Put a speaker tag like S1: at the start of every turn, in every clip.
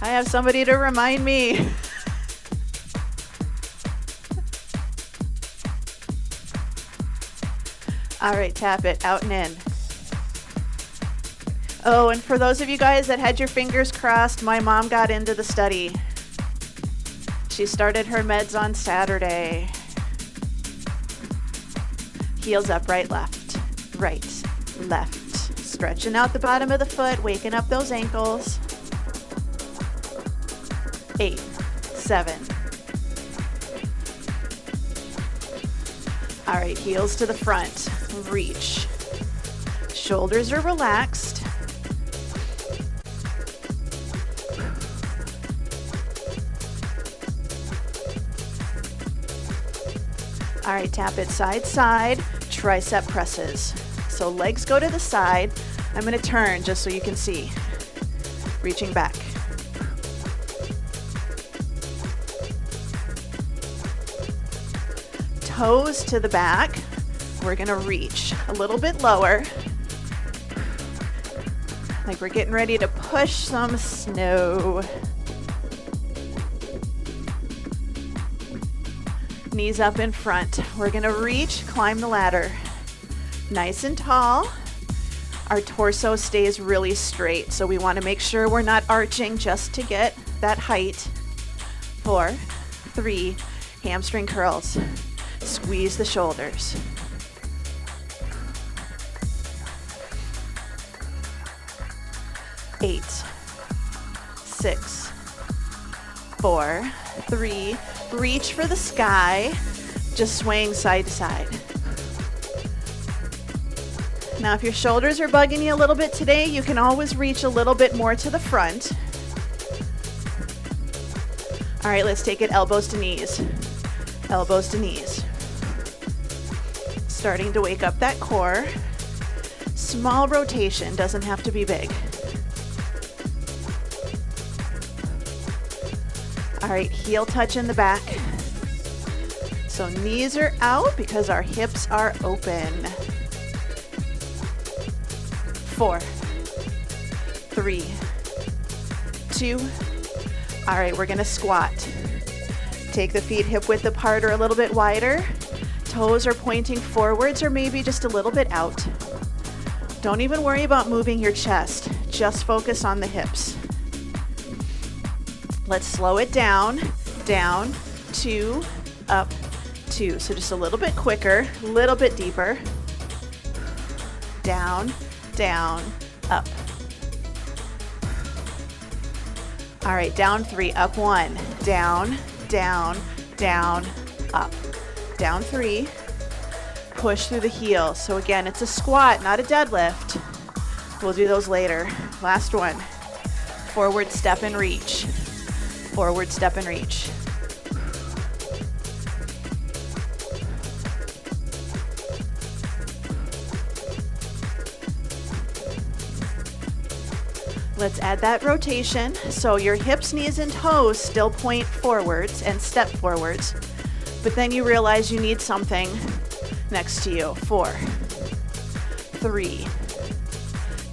S1: I have somebody to remind me. All right, tap it out and in. Oh, and for those of you guys that had your fingers crossed, my mom got into the study. She started her meds on Saturday. Heels up, right, left, left. Stretching out the bottom of the foot, waking up those ankles. 8, 7. All right, heels to the front, reach. Shoulders are relaxed. All right, tap it side, side, tricep presses. So legs go to the side. I'm going to turn just so you can see. Reaching back. Toes to the back. We're going to reach a little bit lower. Like we're getting ready to push some snow. Knees up in front. We're going to reach, climb the ladder. Nice and tall. Our torso stays really straight, so we want to make sure we're not arching just to get that height. 4, 3, hamstring curls. Squeeze the shoulders. 8, 6, 4, 3, reach for the sky, just swaying side to side. Now, if your shoulders are bugging you a little bit today, you can always reach a little bit more to the front. All right, let's take it elbows to knees. Elbows to knees. Starting to wake up that core. Small rotation, doesn't have to be big. All right, heel touch in the back. So knees are out because our hips are open. 4, 3, 2. All right, we're gonna squat. Take the feet hip width apart or a little bit wider. Toes are pointing forwards or maybe just a little bit out. Don't even worry about moving your chest. Just focus on the hips. Let's slow it down. Down, 2, up, 2. So just a little bit quicker, a little bit deeper. Down, down, up. All right, down 3, up 1, down, down, down, up. Down 3, push through the heels. So again, it's a squat, not a deadlift. We'll do those later. Last one, forward step and reach. Forward step and reach. Let's add that rotation. So your hips, knees, and toes still point forwards and step forwards, but then you realize you need something next to you. 4, 3,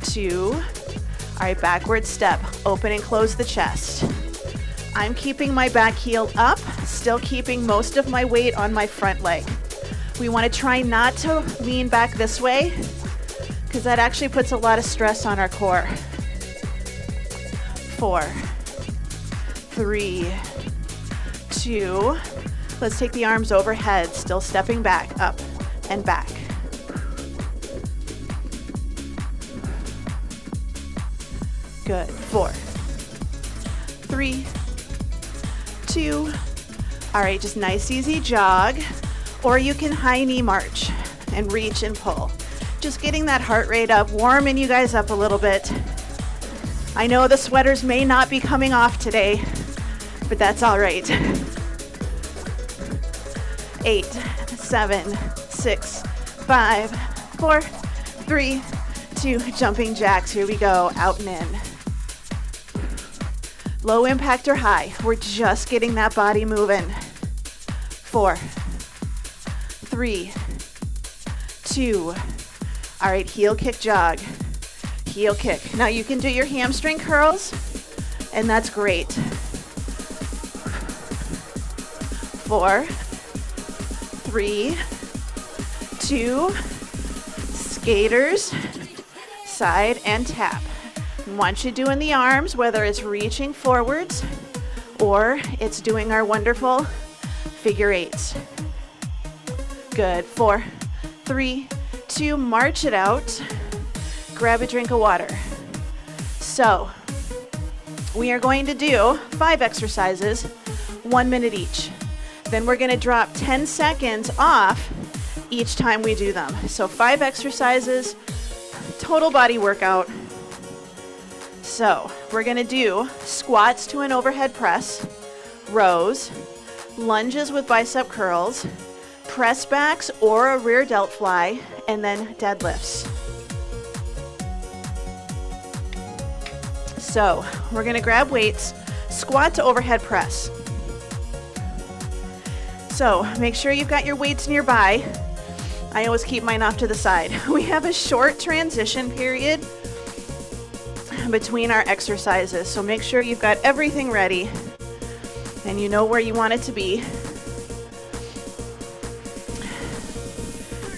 S1: 2. All right, backward step. Open and close the chest. I'm keeping my back heel up, still keeping most of my weight on my front leg. We want to try not to lean back this way because that actually puts a lot of stress on our core. 4, 3, 2. Let's take the arms overhead, still stepping back, up and back. Good. 4, 3, 2. All right, just nice, easy jog. Or you can high knee march and reach and pull. Just getting that heart rate up, warming you guys up a little bit. I know the sweaters may not be coming off today, but that's all right. 8, 7, 6, 5, 4, 3, 2, jumping jacks. Here we go, out and in. Low impact or high, we're just getting that body moving. 4, 3, 2. All right, heel kick jog. Heel kick. Now you can do your hamstring curls And that's great. 4, 3, 2, skaters, side and tap. Want you doing the arms, whether it's reaching forwards or it's doing our wonderful figure eights. Good. 4, 3, 2, march it out. Grab a drink of water. So we are going to do 5 exercises, 1 minute each. Then we're going to drop 10 seconds off each time we do them. So 5 exercises, total body workout. So we're going to do squats to an overhead press, rows, lunges with bicep curls, press backs or a rear delt fly, and then deadlifts. So we're going to grab weights, squat to overhead press. So make sure you've got your weights nearby. I always keep mine off to the side. We have a short transition period between our exercises, so make sure you've got everything ready and you know where you want it to be.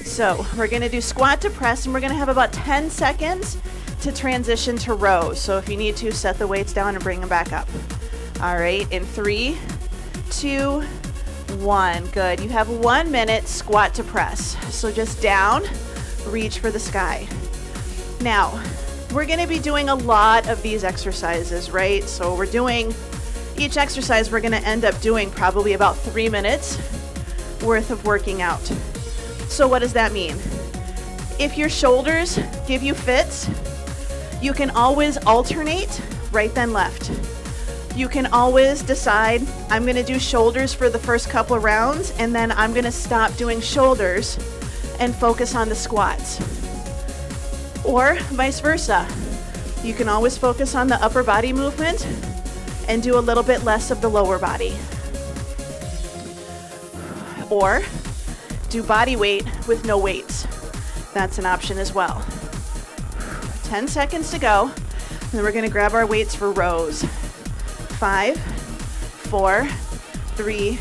S1: So we're going to do squat to press, and we're going to have about 10 seconds to transition to rows. So if you need to, set the weights down and bring them back up. All right, in 3, 2, 1. Good. You have 1 minute squat to press. So just down, reach for the sky. Now, we're going to be doing a lot of these exercises, right? So we're doing each exercise, we're going to end up doing probably about 3 minutes worth of working out. So what does that mean? If your shoulders give you fits, you can always alternate right then left. You can always decide, I'm going to do shoulders for the first couple of rounds, and then I'm going to stop doing shoulders and focus on the squats. Or vice versa. You can always focus on the upper body movement and do a little bit less of the lower body. Or do body weight with no weights. That's an option as well. 10 seconds to go. And then we're going to grab our weights for rows. 5, 4, 3,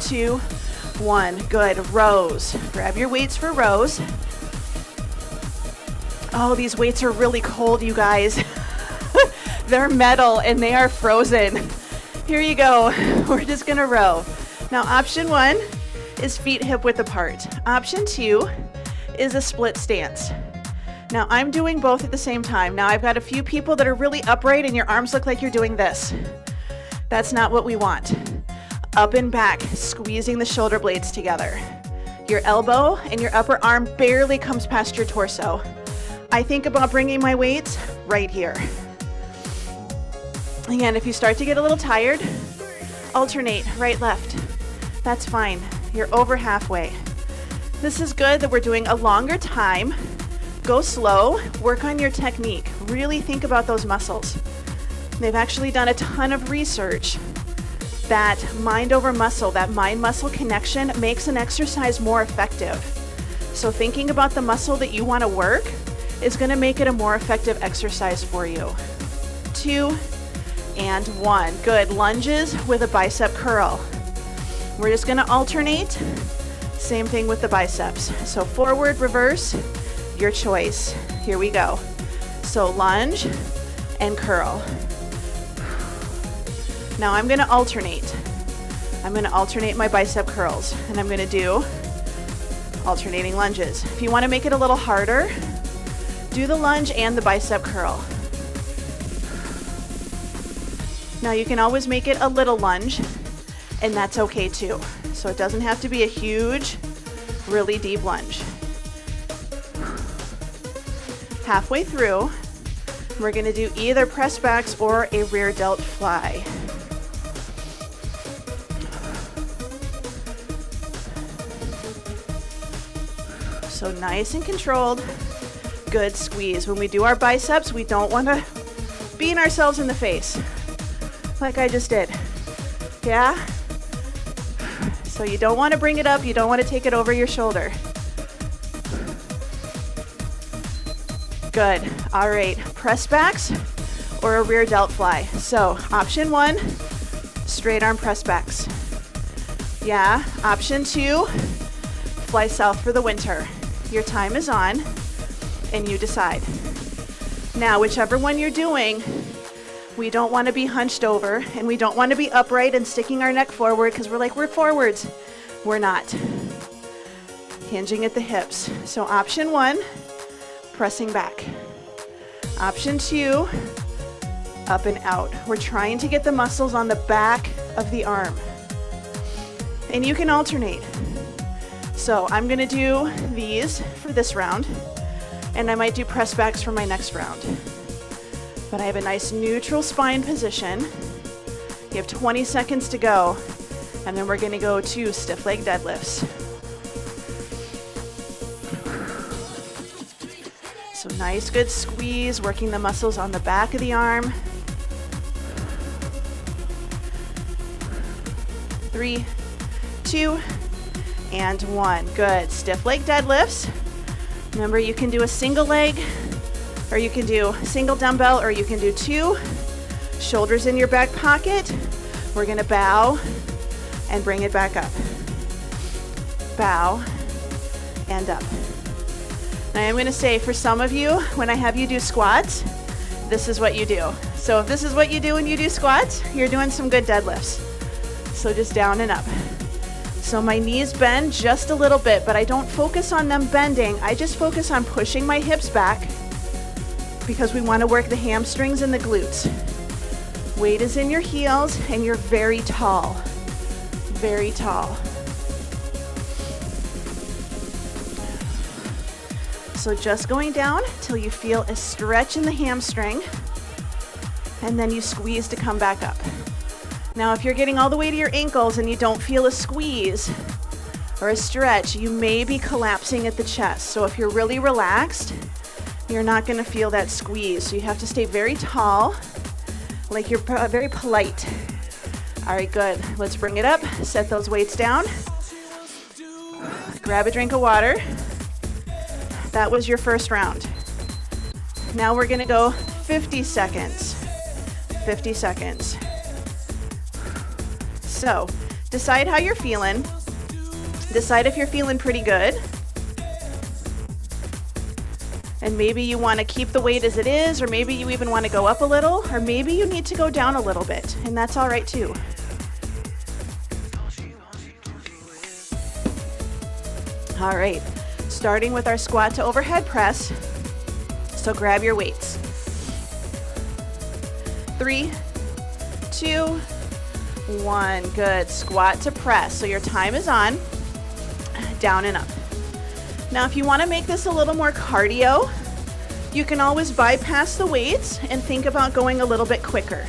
S1: 2, 1. Good. Rows. Grab your weights for rows. Oh, these weights are really cold, you guys. They're metal and they are frozen. Here you go. We're just going to row. Now, option 1 is feet hip width apart. Option 2 is a split stance. Now, I'm doing both at the same time. Now, I've got a few people that are really upright and your arms look like you're doing this. That's not what we want. Up and back, squeezing the shoulder blades together. Your elbow and your upper arm barely comes past your torso. I think about bringing my weights right here. Again, if you start to get a little tired, alternate right, left. That's fine. You're over halfway. This is good that we're doing a longer time. Go slow, work on your technique. Really think about those muscles. They've actually done a ton of research that mind over muscle, that mind-muscle connection makes an exercise more effective. So thinking about the muscle that you want to work is going to make it a more effective exercise for you. 2 and 1. Good. Lunges with a bicep curl. We're just going to alternate. Same thing with the biceps. So forward, reverse, your choice. Here we go. So lunge and curl. Now I'm going to alternate. I'm going to alternate my bicep curls, and I'm going to do alternating lunges. If you want to make it a little harder, do the lunge and the bicep curl. Now you can always make it a little lunge, and that's okay too. So it doesn't have to be a huge, really deep lunge. Halfway through, we're going to do either press backs or a rear delt fly. So nice and controlled. Good squeeze. When we do our biceps, we don't want to beat ourselves in the face like I just did. Yeah? So you don't want to bring it up. You don't want to take it over your shoulder. Good. All right. Press backs or a rear delt fly. So option 1, straight arm press backs. Yeah, option 2, fly south for the winter. Your time is on, and you decide. Now, whichever one you're doing, we don't want to be hunched over, and we don't want to be upright and sticking our neck forward because we're forwards. We're not. Hinging at the hips. So option 1, pressing back. Option 2, up and out. We're trying to get the muscles on the back of the arm. And you can alternate. So I'm going to do these for this round, and I might do press backs for my next round. But I have a nice neutral spine position. You have 20 seconds to go, and then we're going to go to stiff leg deadlifts. So nice, good squeeze, working the muscles on the back of the arm. 3, 2, and 1. Good. Stiff leg deadlifts. Remember, you can do a single leg, or you can do single dumbbell, or you can do 2. Shoulders in your back pocket. We're going to bow and bring it back up. Bow and up. Now I'm going to say, for some of you, when I have you do squats, this is what you do. So if this is what you do when you do squats, you're doing some good deadlifts. So just down and up. So my knees bend just a little bit, but I don't focus on them bending. I just focus on pushing my hips back because we want to work the hamstrings and the glutes. Weight is in your heels, and you're very tall. Very tall. So just going down till you feel a stretch in the hamstring, and then you squeeze to come back up. Now, if you're getting all the way to your ankles and you don't feel a squeeze or a stretch, you may be collapsing at the chest. So if you're really relaxed, you're not going to feel that squeeze. So you have to stay very tall, like you're very polite. All right, good. Let's bring it up. Set those weights down. Grab a drink of water. That was your first round. Now we're going to go 50 seconds. 50 seconds. So decide how you're feeling. Decide if you're feeling pretty good. And maybe you want to keep the weight as it is, or maybe you even want to go up a little, or maybe you need to go down a little bit, and that's all right too. All right, starting with our squat to overhead press. So grab your weights. 3, 2, 1. Good. Squat to press. So your time is on. Down and up. Now, if you want to make this a little more cardio, you can always bypass the weights and think about going a little bit quicker,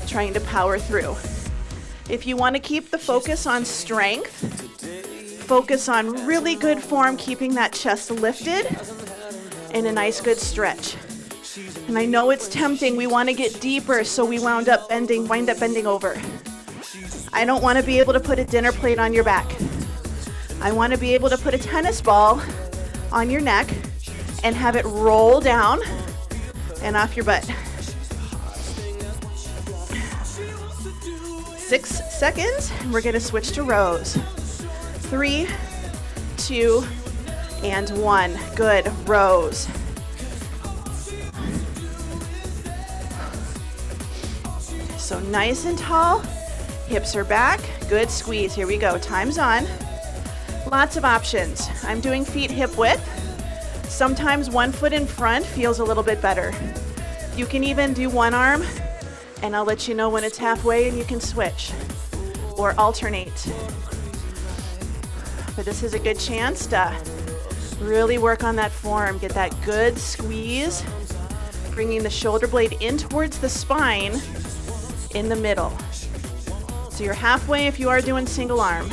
S1: trying to power through. If you want to keep the focus on strength, focus on really good form, keeping that chest lifted, and a nice good stretch. And I know it's tempting. We want to get deeper, so we wind up bending over. I don't want to be able to put a dinner plate on your back. I want to be able to put a tennis ball on your neck and have it roll down and off your butt. 6 seconds, and we're going to switch to rows. 3, 2, and 1. Good. Rows. So nice and tall. Hips are back. Good squeeze. Here we go. Time's on. Lots of options. I'm doing feet hip width. Sometimes one foot in front feels a little bit better. You can even do one arm, and I'll let you know when it's halfway and you can switch or alternate. But this is a good chance to really work on that form, get that good squeeze, bringing the shoulder blade in towards the spine in the middle. So you're halfway if you are doing single arm,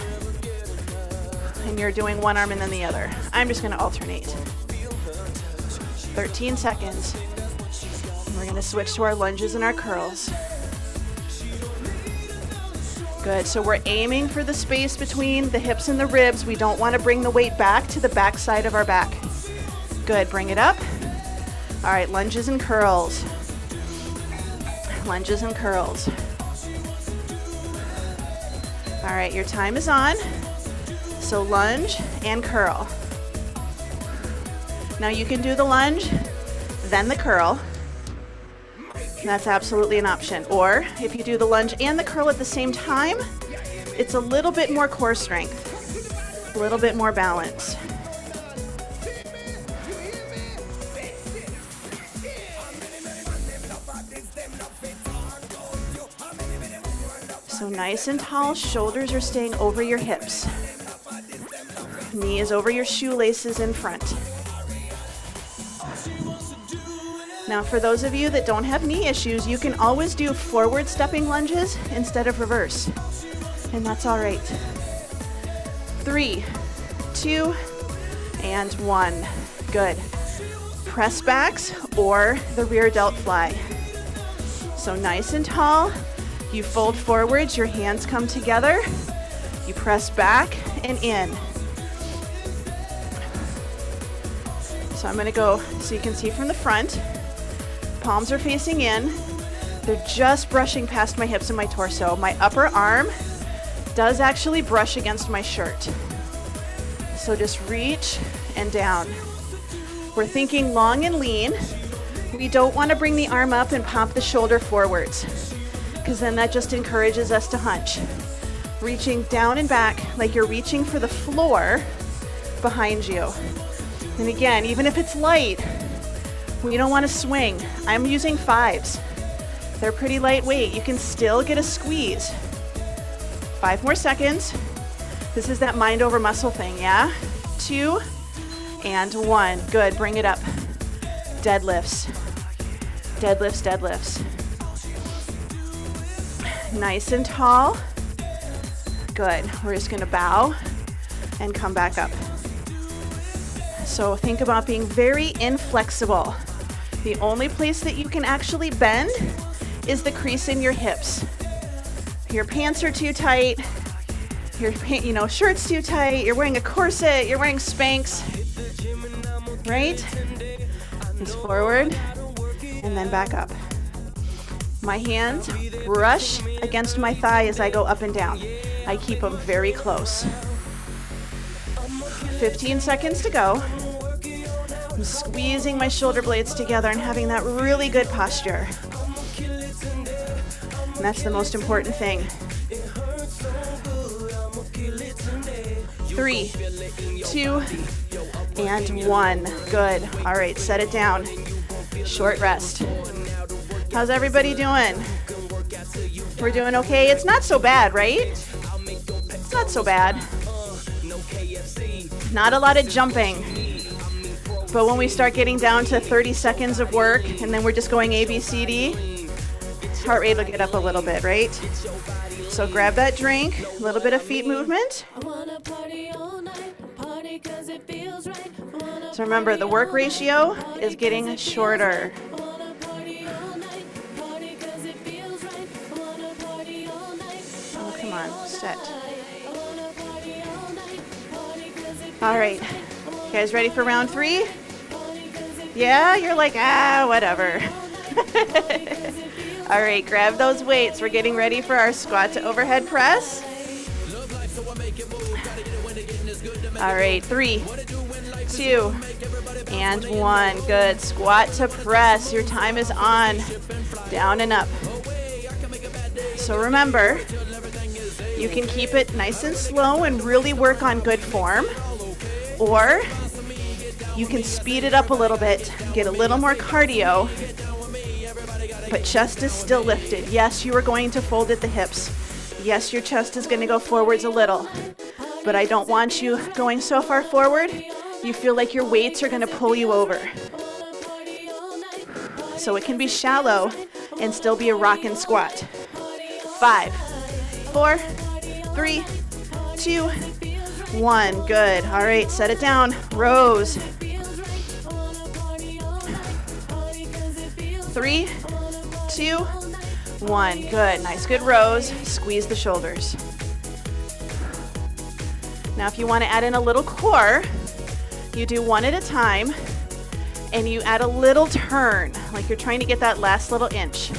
S1: and you're doing one arm and then the other. I'm just going to alternate. 13 seconds. And we're going to switch to our lunges and our curls. Good. So we're aiming for the space between the hips and the ribs. We don't want to bring the weight back to the back side of our back. Good. Bring it up. All right. Lunges and curls. lunges and curls. All right, your time is on. So lunge and curl. Now you can do the lunge, then the curl. That's absolutely an option. Or if you do the lunge and the curl at the same time, it's a little bit more core strength, a little bit more balance. So nice and tall, shoulders are staying over your hips. Knee is over your shoelaces in front. Now for those of you that don't have knee issues, you can always do forward stepping lunges instead of reverse. And that's all right. 3, 2, and 1. Good. Press backs or the rear delt fly. So nice and tall. You fold forwards, your hands come together. You press back and in. So I'm going to go so you can see from the front. Palms are facing in. They're just brushing past my hips and my torso. My upper arm does actually brush against my shirt. So just reach and down. We're thinking long and lean. We don't want to bring the arm up and pop the shoulder forwards, because then that just encourages us to hunch. Reaching down and back like you're reaching for the floor behind you. And again, even if it's light, we don't want to swing. I'm using 5s. They're pretty lightweight. You can still get a squeeze. 5 more seconds. This is that mind over muscle thing, yeah? 2 and 1. Good, bring it up. Deadlifts. Deadlifts, deadlifts. Nice and tall. Good, we're just gonna bow and come back up. So think about being very inflexible. The only place that you can actually bend is the crease in your hips. Your pants are too tight, your shirt's too tight, you're wearing a corset, you're wearing Spanx, right? Just forward and then back up. My hands brush against my thigh as I go up and down. I keep them very close. 15 seconds to go. I'm squeezing my shoulder blades together and having that really good posture. And that's the most important thing. 3, 2, and 1. Good. All right, set it down. Short rest. How's everybody doing? We're doing okay? It's not so bad, right? It's not so bad. Not a lot of jumping. But when we start getting down to 30 seconds of work and then we're just going A, B, C, D, heart rate will get up a little bit, right? So grab that drink, a little bit of feet movement. So remember, the work ratio is getting shorter. Oh, come on, set. All right, you guys ready for round 3? Yeah, you're like, whatever. All right, grab those weights. We're getting ready for our squat to overhead press. All right, 3, 2, and 1. Good. Squat to press. Your time is on. Down and up. So remember, you can keep it nice and slow and really work on good form, or you can speed it up a little bit, get a little more cardio, but chest is still lifted. Yes, you are going to fold at the hips. Yes, your chest is going to go forwards a little, but I don't want you going so far forward you feel like your weights are going to pull you over. So it can be shallow and still be a rockin' squat. 5, 4, 3, 2, 1. Good. All right, set it down. Rows. 3, 2, 1. Good. Nice, good rows. Squeeze the shoulders. Now, if you want to add in a little core, you do one at a time, and you add a little turn, like you're trying to get that last little inch.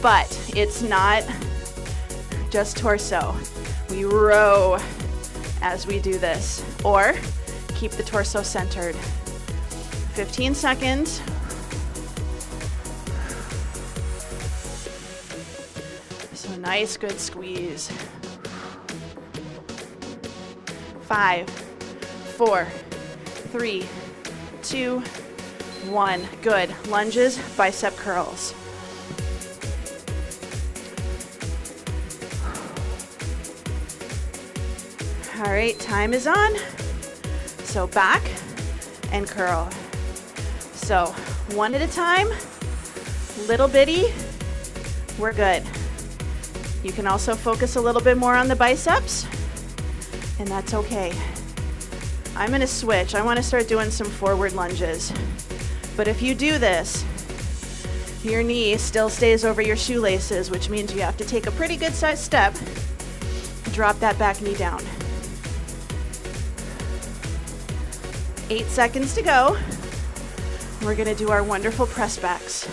S1: but it's not just torso. We row as we do this, or keep the torso centered. 15 seconds. So nice, good squeeze. 5, 4, 3, 2, 1. Good. Lunges, bicep curls. All right, time is on. So back and curl. So one at a time, little bitty, we're good. You can also focus a little bit more on the biceps, and that's okay. I'm gonna switch. I wanna start doing some forward lunges. But if you do this, your knee still stays over your shoelaces, which means you have to take a pretty good sized step, drop that back knee down. 8 seconds to go. We're gonna do our wonderful press backs.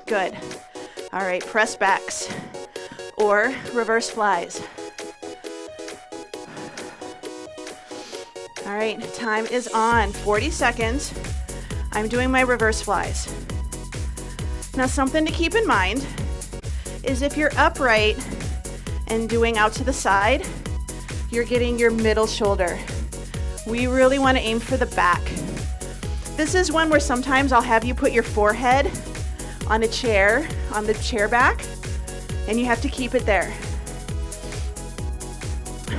S1: Good. All right, press backs or reverse flies. All right, time is on. 40 seconds. I'm doing my reverse flies. Now, something to keep in mind is if you're upright and doing out to the side, you're getting your middle shoulder. We really want to aim for the back. This is one where sometimes I'll have you put your forehead on a chair, on the chair back, and you have to keep it there.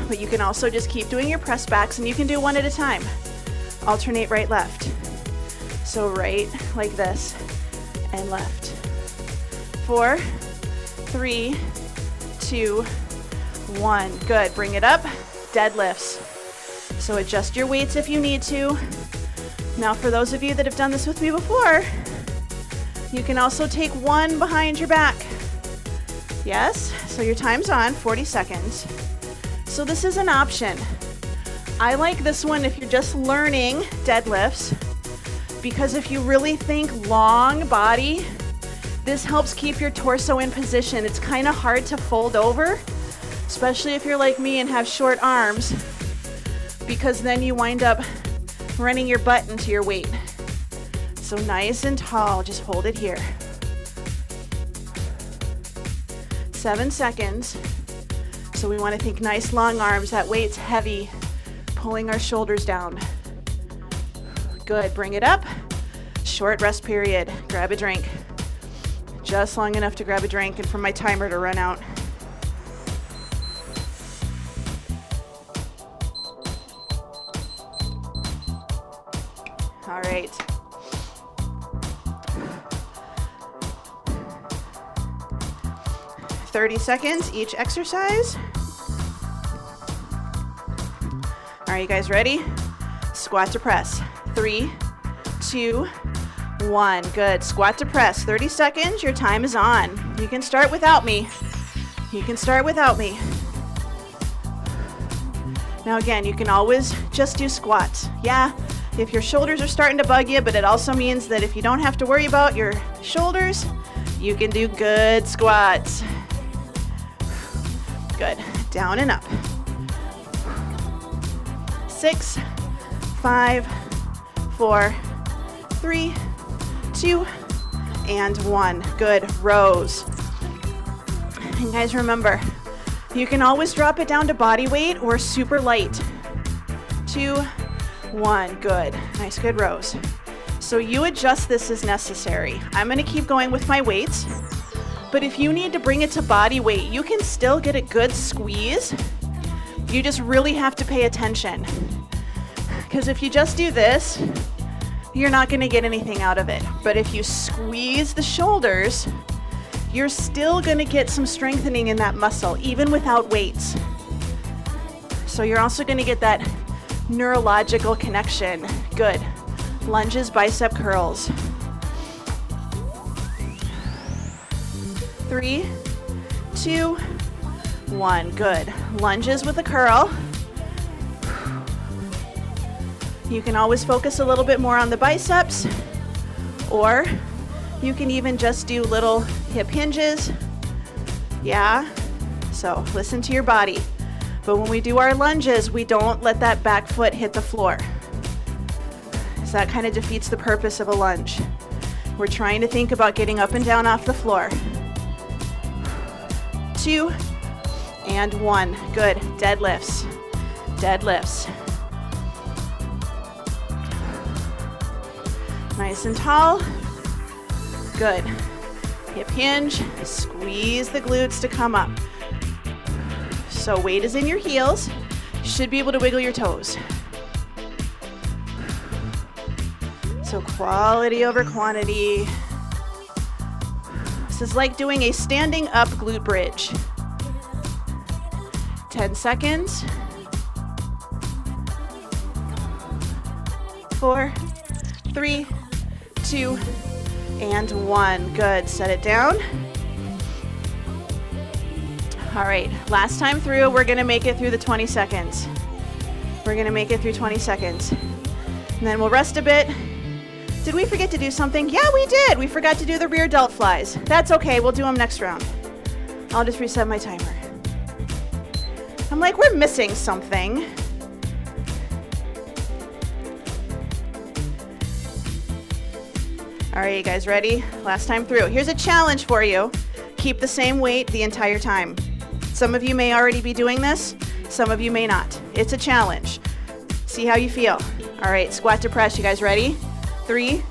S1: But you can also just keep doing your press backs, and you can do one at a time. Alternate right, left. So right like this and left. 4, 3, 2, 1. Good. Bring it up. Deadlifts. So adjust your weights if you need to. Now for those of you that have done this with me before, you can also take one behind your back. Yes? So your time's on, 40 seconds. So this is an option. I like this one if you're just learning deadlifts, because if you really think long body, this helps keep your torso in position. It's kind of hard to fold over, especially if you're like me and have short arms, because then you wind up running your butt into your weight. So nice and tall, just hold it here. 7 seconds. So we want to think nice long arms, that weight's heavy, pulling our shoulders down. Good, bring it up. Short rest period, grab a drink. Just long enough to grab a drink and for my timer to run out. All right. "30 seconds each exercise. All right, you guys ready? Squat to press. 3, 2, 1. Good. Squat to press. 30 seconds. Your time is on. You can start without me. You can start without me. Now again, you can always just do squats. Yeah, if your shoulders are starting to bug you, but it also means that if you don't have to worry about your shoulders, you can do good squats. Good. Down and up. 6, 5, 4, 3, 2, and 1. Good. Rows. And guys, remember, you can always drop it down to body weight or super light. 2, 1. Good. Nice, good rows. So you adjust this as necessary. I'm going to keep going with my weights, but if you need to bring it to body weight, you can still get a good squeeze. You just really have to pay attention, because if you just do this, you're not going to get anything out of it. But if you squeeze the shoulders, you're still going to get some strengthening in that muscle, even without weights. So you're also going to get that neurological connection. Good. Lunges, bicep curls. 3, 2, 1. Good. Lunges with a curl. You can always focus a little bit more on the biceps, or You can even just do little hip hinges. Yeah, so listen to your body. But when we do our lunges, we don't let that back foot hit the floor. So that kind of defeats the purpose of a lunge. We're trying to think about getting up and down off the floor. 2 and 1. Good. Deadlifts. Deadlifts. Nice and tall. Good. Hip hinge. Squeeze the glutes to come up. So weight is in your heels. You should be able to wiggle your toes. So quality over quantity. This is like doing a standing up glute bridge. 10 seconds. 4, 3, 2, and 1. Good. Set it down. All right. Last time through, we're going to make it through the 20 seconds. We're going to make it through 20 seconds. And then we'll rest a bit. Did we forget to do something? Yeah, we did. We forgot to do the rear delt flies. That's okay. We'll do them next round. I'll just reset my timer. I'm like, we're missing something. All right, you guys ready? Last time through. Here's a challenge for you. Keep the same weight the entire time. Some of you may already be doing this. Some of you may not. It's a challenge. See how you feel. All right, squat to press. You guys ready? 3,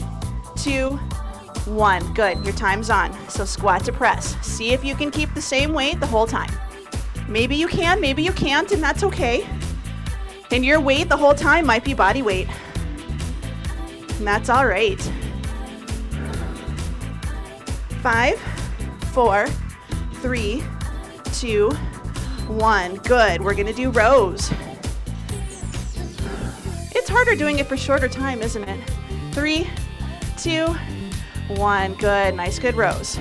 S1: 2, 1. Good. Your time's on. So squat to press. See if you can keep the same weight the whole time. Maybe you can, maybe you can't, and that's okay. And your weight the whole time might be body weight. And that's all right. 5, 4, 3, 2, 1. Good. We're going to do rows. It's harder doing it for shorter time, isn't it? 3, 2, 1. Good. Nice, good rows.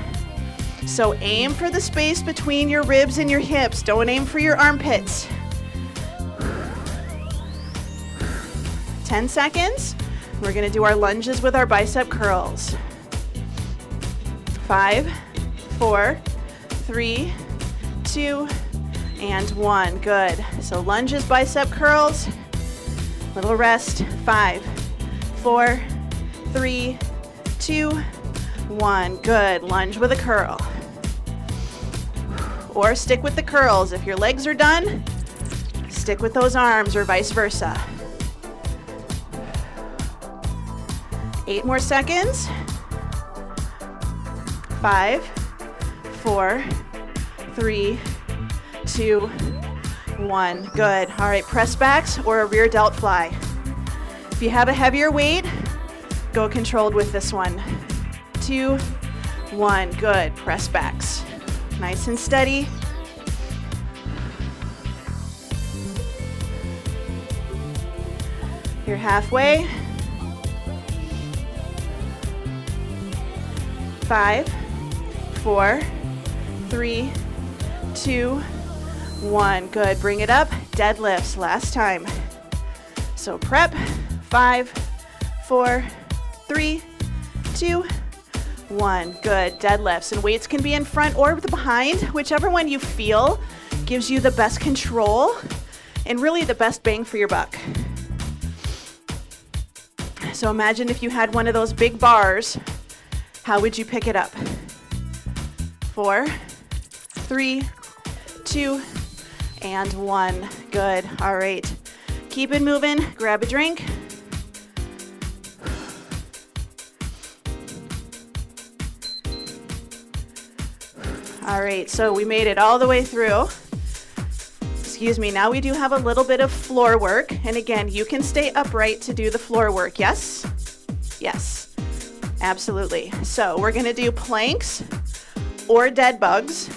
S1: So aim for the space between your ribs and your hips. Don't aim for your armpits. 10 seconds. We're going to do our lunges with our bicep curls. 5, 4, 3, 2, and 1. Good. So lunges, bicep curls. Little rest. 5, 4, 3, 2, 1. Good. Lunge with a curl. Or stick with the curls. If your legs are done, stick with those arms or vice versa. 8 more seconds. 5, 4, 3, 2, 1. Good. All right, press backs or a rear delt fly. If you have a heavier weight, go controlled with this one. 2, 1. Good. Press backs. Nice and steady. You're halfway. 5, 4, 3, 2, 1. Good. Bring it up. Deadlifts. Last time. So prep. 5, 4, 3, 2, 1. Good. Deadlifts. And weights can be in front or behind, whichever one you feel gives you the best control and really the best bang for your buck. So imagine if you had one of those big bars, how would you pick it up? 4, 3, 2, and 1. Good. All right. Keep it moving. Grab a drink. All right, so we made it all the way through. Excuse me, now we do have a little bit of floor work. And again, you can stay upright to do the floor work, yes? Yes, absolutely. So we're gonna do planks or dead bugs.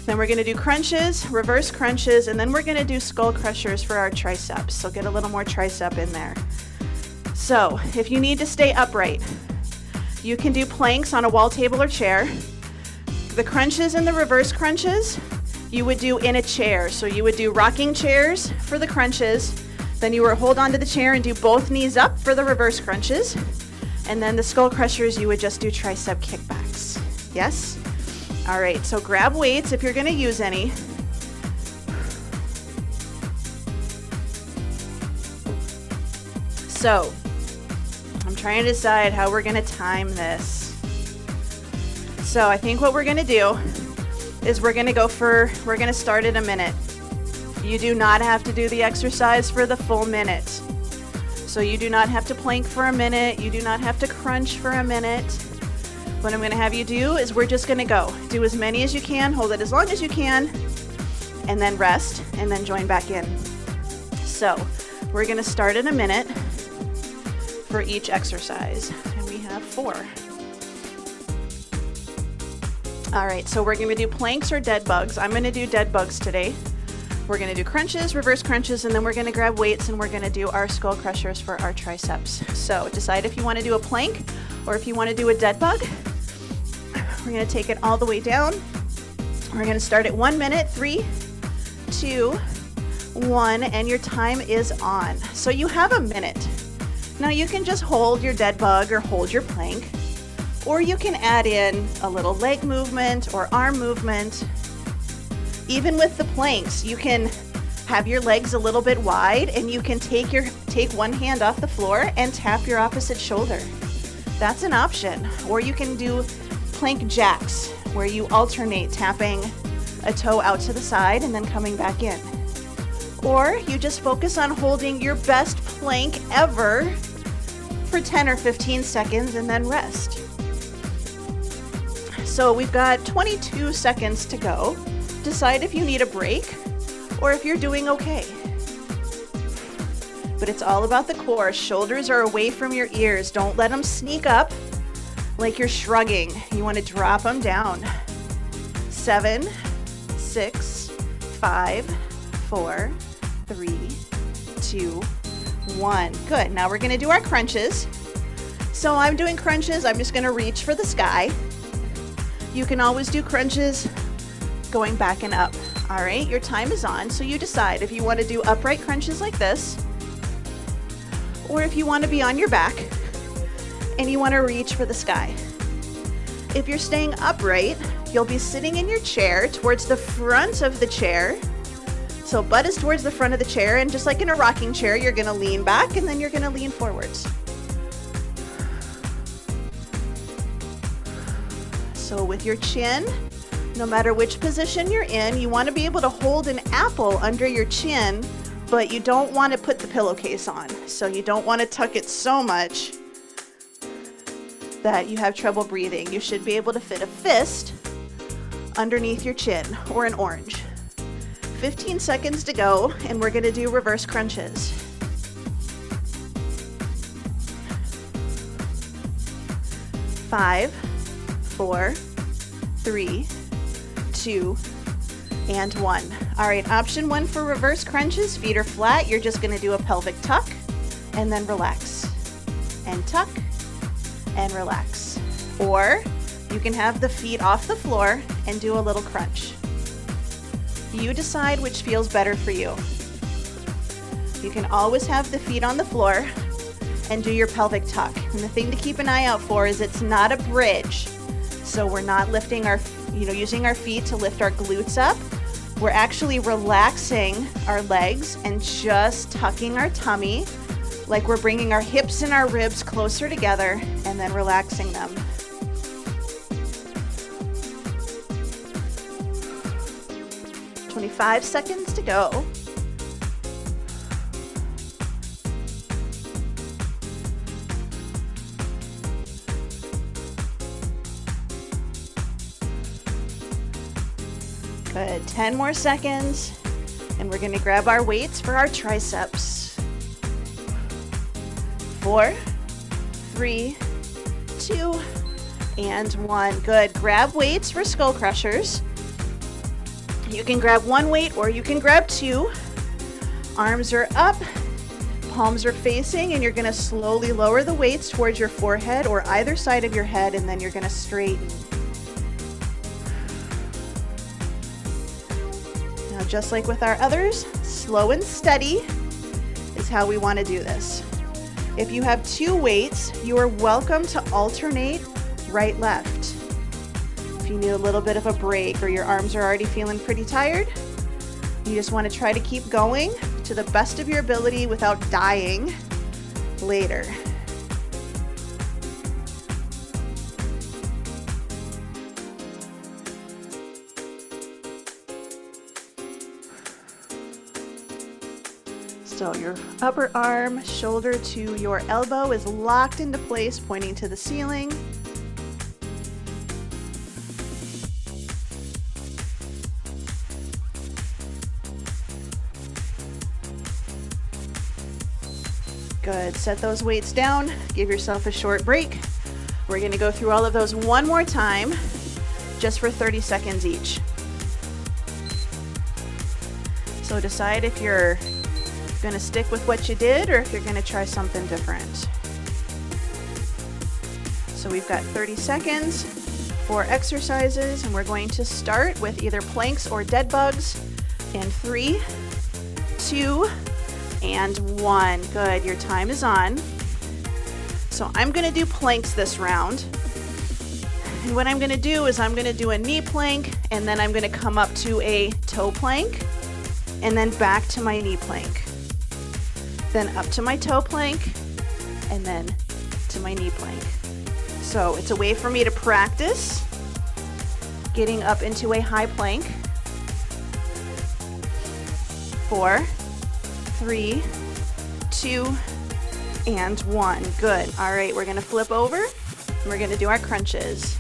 S1: Then we're gonna do crunches, reverse crunches, and then we're gonna do skull crushers for our triceps. So get a little more tricep in there. So if you need to stay upright, you can do planks on a wall, table, or chair. The crunches and the reverse crunches, you would do in a chair. So you would do rocking chairs for the crunches, then you would hold onto the chair and do both knees up for the reverse crunches, And then the skull crushers, you would just do tricep kickbacks. Yes? All right, so grab weights if you're gonna use any. So, I'm trying to decide how we're gonna time this. So I think what we're gonna do is we're gonna start at a minute. You do not have to do the exercise for the full minute. So you do not have to plank for a minute. You do not have to crunch for a minute. What I'm gonna have you do is we're just gonna go. Do as many as you can, hold it as long as you can, and then rest, and then join back in. So we're gonna start in a minute for each exercise, and we have 4. All right, so we're gonna do planks or dead bugs. I'm gonna do dead bugs today. We're gonna do crunches, reverse crunches, and then we're gonna grab weights and we're gonna do our skull crushers for our triceps. So decide if you wanna do a plank or if you wanna do a dead bug. We're gonna take it all the way down. We're gonna start at 1 minute, 3, 2, 1, and your time is on. So you have a minute. Now you can just hold your dead bug or hold your plank, or you can add in a little leg movement or arm movement. Even with the planks, you can have your legs a little bit wide and you can take one hand off the floor and tap your opposite shoulder. That's an option. Or you can do plank jacks where you alternate tapping a toe out to the side and then coming back in. Or you just focus on holding your best plank ever for 10 or 15 seconds and then rest. So we've got 22 seconds to go. Decide if you need a break or if you're doing okay. But it's all about the core. Shoulders are away from your ears. Don't let them sneak up like you're shrugging. You want to drop them down. 7, 6, 5, 4, 3, 2, 1. Good. Now we're going to do our crunches. So I'm doing crunches. I'm just going to reach for the sky. You can always do crunches going back and up. All right, your time is on. So you decide if you want to do upright crunches like this, or if you want to be on your back and you want to reach for the sky. If you're staying upright, you'll be sitting in your chair towards the front of the chair. So butt is towards the front of the chair, and just like in a rocking chair, you're going to lean back and then you're going to lean forwards. So with your chin, no matter which position you're in, you want to be able to hold an apple under your chin, but you don't want to put the pillowcase on. So you don't want to tuck it so much that you have trouble breathing. You should be able to fit a fist underneath your chin, or an orange. 15 seconds to go, and we're going to do reverse crunches. 5, 4, 3, 2, and 1. All right, option 1 for reverse crunches, feet are flat. You're just gonna do a pelvic tuck and then relax, and tuck and relax. Or you can have the feet off the floor and do a little crunch. You decide which feels better for you. You can always have the feet on the floor and do your pelvic tuck. And the thing to keep an eye out for is it's not a bridge. So we're not lifting our, using our feet to lift our glutes up. We're actually relaxing our legs and just tucking our tummy, like we're bringing our hips and our ribs closer together and then relaxing them. "25 seconds to go. Good, 10 more seconds, and we're gonna grab our weights for our triceps. 4, 3, 2, and 1. Good, grab weights for skull crushers. You can grab one weight or you can grab two. Arms are up, palms are facing, and you're gonna slowly lower the weights towards your forehead or either side of your head, and then you're gonna straighten. Now, just like with our others, slow and steady is how we want to do this. If you have 2 weights, you are welcome to alternate right, left. If you need a little bit of a break or your arms are already feeling pretty tired, you just want to try to keep going to the best of your ability without dying later. So your upper arm, shoulder to your elbow is locked into place, pointing to the ceiling. Good, set those weights down, give yourself a short break. We're gonna go through all of those one more time, just for 30 seconds each. So decide if you're gonna stick with what you did or if you're gonna try something different. So we've got 30 seconds for exercises, and we're going to start with either planks or dead bugs in 3, 2, and 1. Good, your time is on. So I'm gonna do planks this round. And what I'm gonna do is I'm gonna do a knee plank, and then I'm gonna come up to a toe plank, and then back to my knee plank. Then up to my toe plank, and then to my knee plank. So it's a way for me to practice getting up into a high plank. 4, 3, 2, and 1. Good. All right, we're gonna flip over, and we're gonna do our crunches.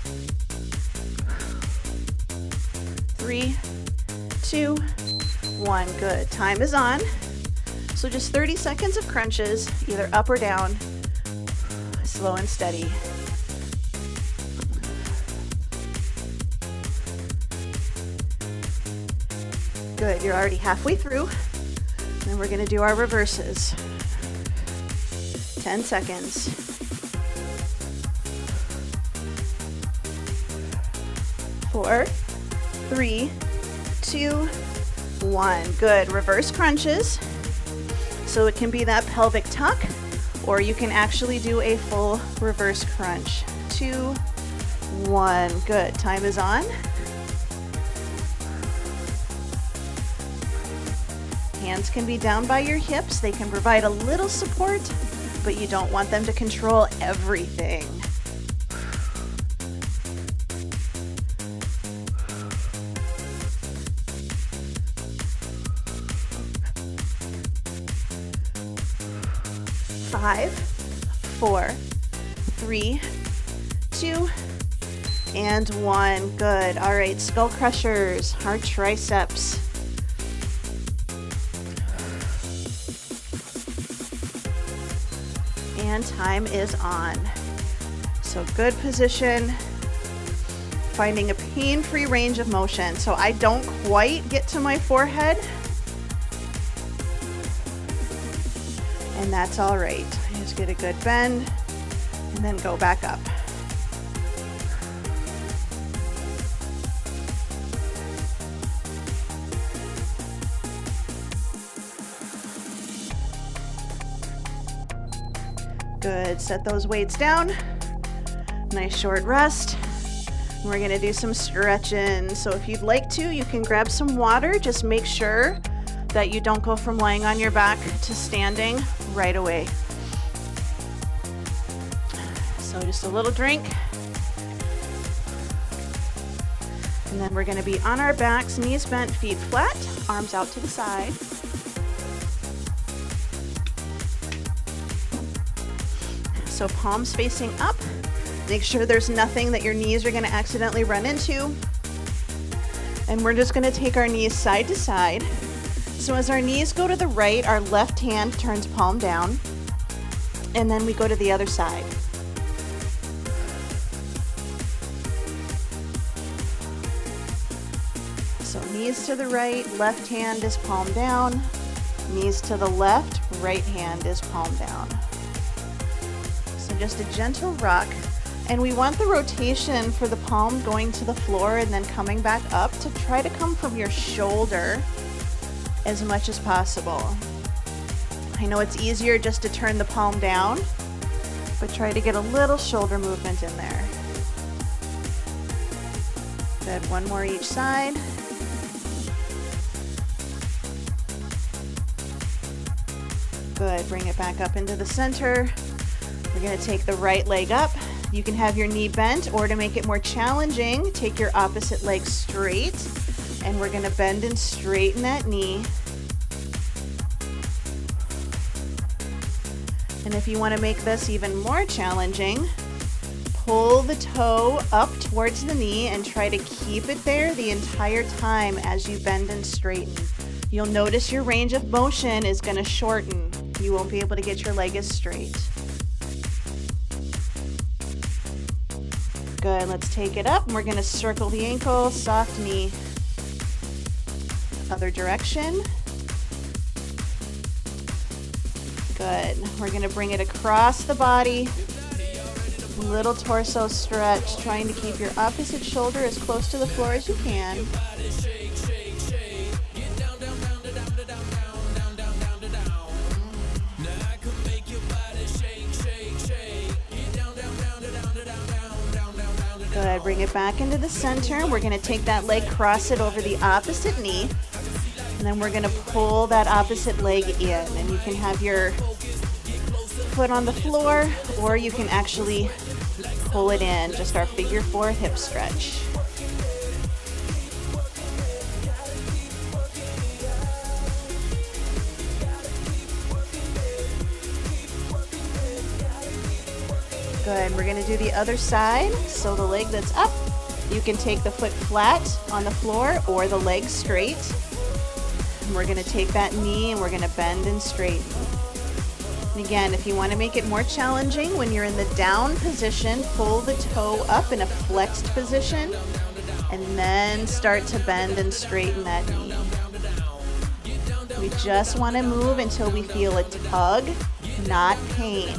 S1: 3, 2, 1. Good. Time is on. So just 30 seconds of crunches, either up or down, slow and steady. Good, you're already halfway through. Then we're gonna do our reverses. 10 seconds. 4, 3, 2, 1. Good, reverse crunches. So it can be that pelvic tuck, or you can actually do a full reverse crunch. 2, 1. Good. Time is on. Hands can be down by your hips. They can provide a little support, but you don't want them to control everything. Five, 4, 3, 2, and 1. Good. All right, skull crushers, hard triceps. And time is on. So good position, finding a pain-free range of motion. So I don't quite get to my forehead, and that's all right. Just get a good bend and then go back up. Good, set those weights down. Nice short rest. We're gonna do some stretching. So if you'd like to, you can grab some water. Just make sure that you don't go from lying on your back to standing right away. So just a little drink. And then we're gonna be on our backs, knees bent, feet flat, arms out to the side. So palms facing up. Make sure there's nothing that your knees are gonna accidentally run into. And we're just gonna take our knees side to side. So as our knees go to the right, our left hand turns palm down, and then we go to the other side. So knees to the right, left hand is palm down. Knees to the left, right hand is palm down. So just a gentle rock. And we want the rotation for the palm going to the floor and then coming back up to try to come from your shoulder as much as possible. I know it's easier just to turn the palm down, but try to get a little shoulder movement in there. Good, one more each side. Good, bring it back up into the center. We're gonna take the right leg up. You can have your knee bent, or to make it more challenging, take your opposite leg straight, and we're gonna bend and straighten that knee. And if you wanna make this even more challenging, pull the toe up towards the knee and try to keep it there the entire time as you bend and straighten. You'll notice your range of motion is gonna shorten. You won't be able to get your leg as straight. Good, let's take it up and we're gonna circle the ankle, soft knee. Other direction. Good, we're gonna bring it across the body. Little torso stretch, trying to keep your opposite shoulder as close to the floor as you can. Good, bring it back into the center. We're gonna take that leg, cross it over the opposite knee, and then we're gonna pull that opposite leg in. And you can have your foot on the floor, or you can actually pull it in, just our figure 4 hip stretch. Good, we're gonna do the other side. So the leg that's up, you can take the foot flat on the floor or the leg straight. And we're gonna take that knee and we're gonna bend and straighten. And again, if you wanna make it more challenging, when you're in the down position, pull the toe up in a flexed position and then start to bend and straighten that knee. We just wanna move until we feel a tug, not pain.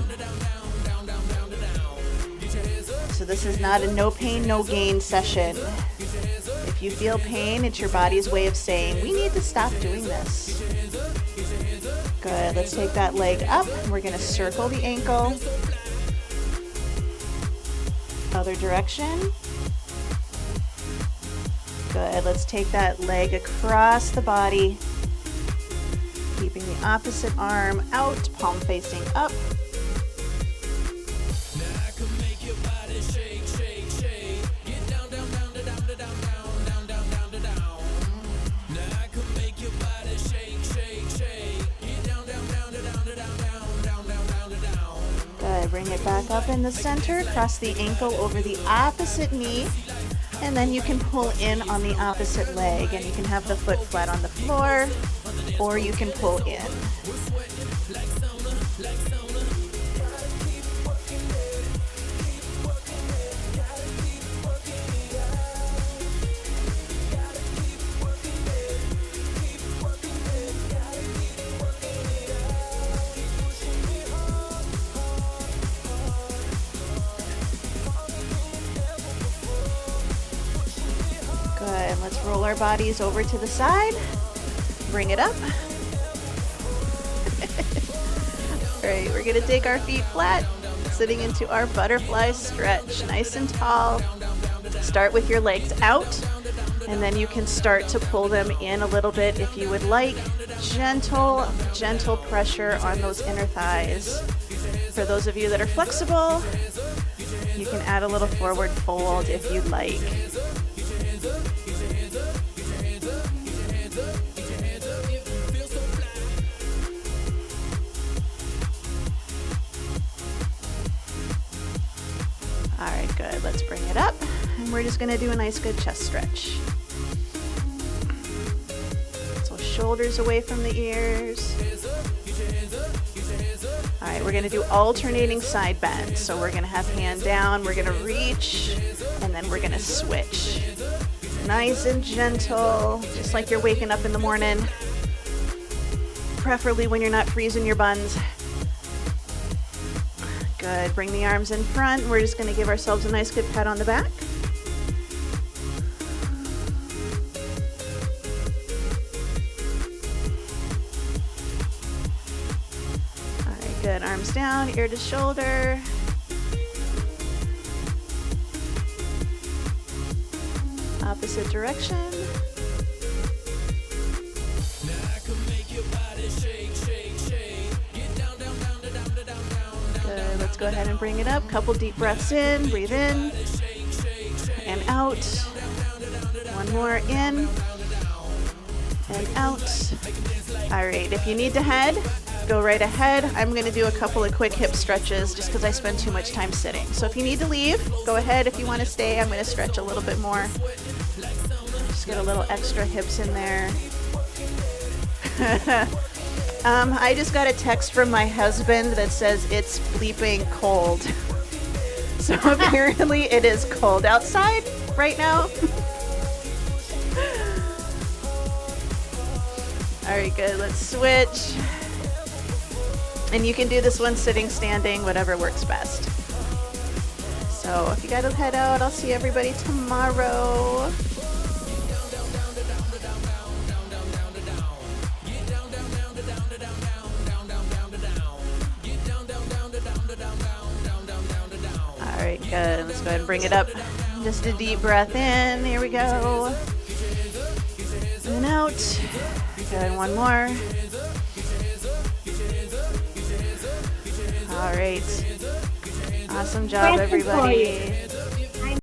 S1: So this is not a no pain, no gain session. If you feel pain, it's your body's way of saying, we need to stop doing this. Good, let's take that leg up. We're gonna circle the ankle. Other direction. Good, let's take that leg across the body. Keeping the opposite arm out, palm facing up. Bring it back up in the center, cross the ankle over the opposite knee, and then you can pull in on the opposite leg, and you can have the foot flat on the floor, or you can pull in. Good, let's roll our bodies over to the side, bring it up. All right, we're gonna take our feet flat, sitting into our butterfly stretch, nice and tall. Start with your legs out, and then you can start to pull them in a little bit if you would like. Gentle, gentle pressure on those inner thighs. For those of you that are flexible, you can add a little forward fold if you'd like. All right, good, let's bring it up. And we're just gonna do a nice good chest stretch. So shoulders away from the ears. All right, we're gonna do alternating side bends. So we're gonna have hand down, we're gonna reach, and then we're gonna switch. Nice and gentle, just like you're waking up in the morning. Preferably when you're not freezing your buns. Good, bring the arms in front. We're just gonna give ourselves a nice good pat on the back. Good, arms down, ear to shoulder. Opposite direction. Good, let's go ahead and bring it up. Couple deep breaths in, breathe in and out. One more in and out. All right, if you need to head, go right ahead. I'm gonna do a couple of quick hip stretches just because I spend too much time sitting. So if you need to leave, go ahead. If you wanna stay, I'm gonna stretch a little bit more. Just get a little extra hips in there. I just got a text from my husband that says it's bleeping cold. So apparently it is cold outside right now. All right, good, let's switch. And you can do this one sitting, standing, whatever works best. So if you gotta head out, I'll see everybody tomorrow. All right, good, let's go ahead and bring it up. Just a deep breath in, here we go. And out. Good, one more. All right. Awesome job, everybody.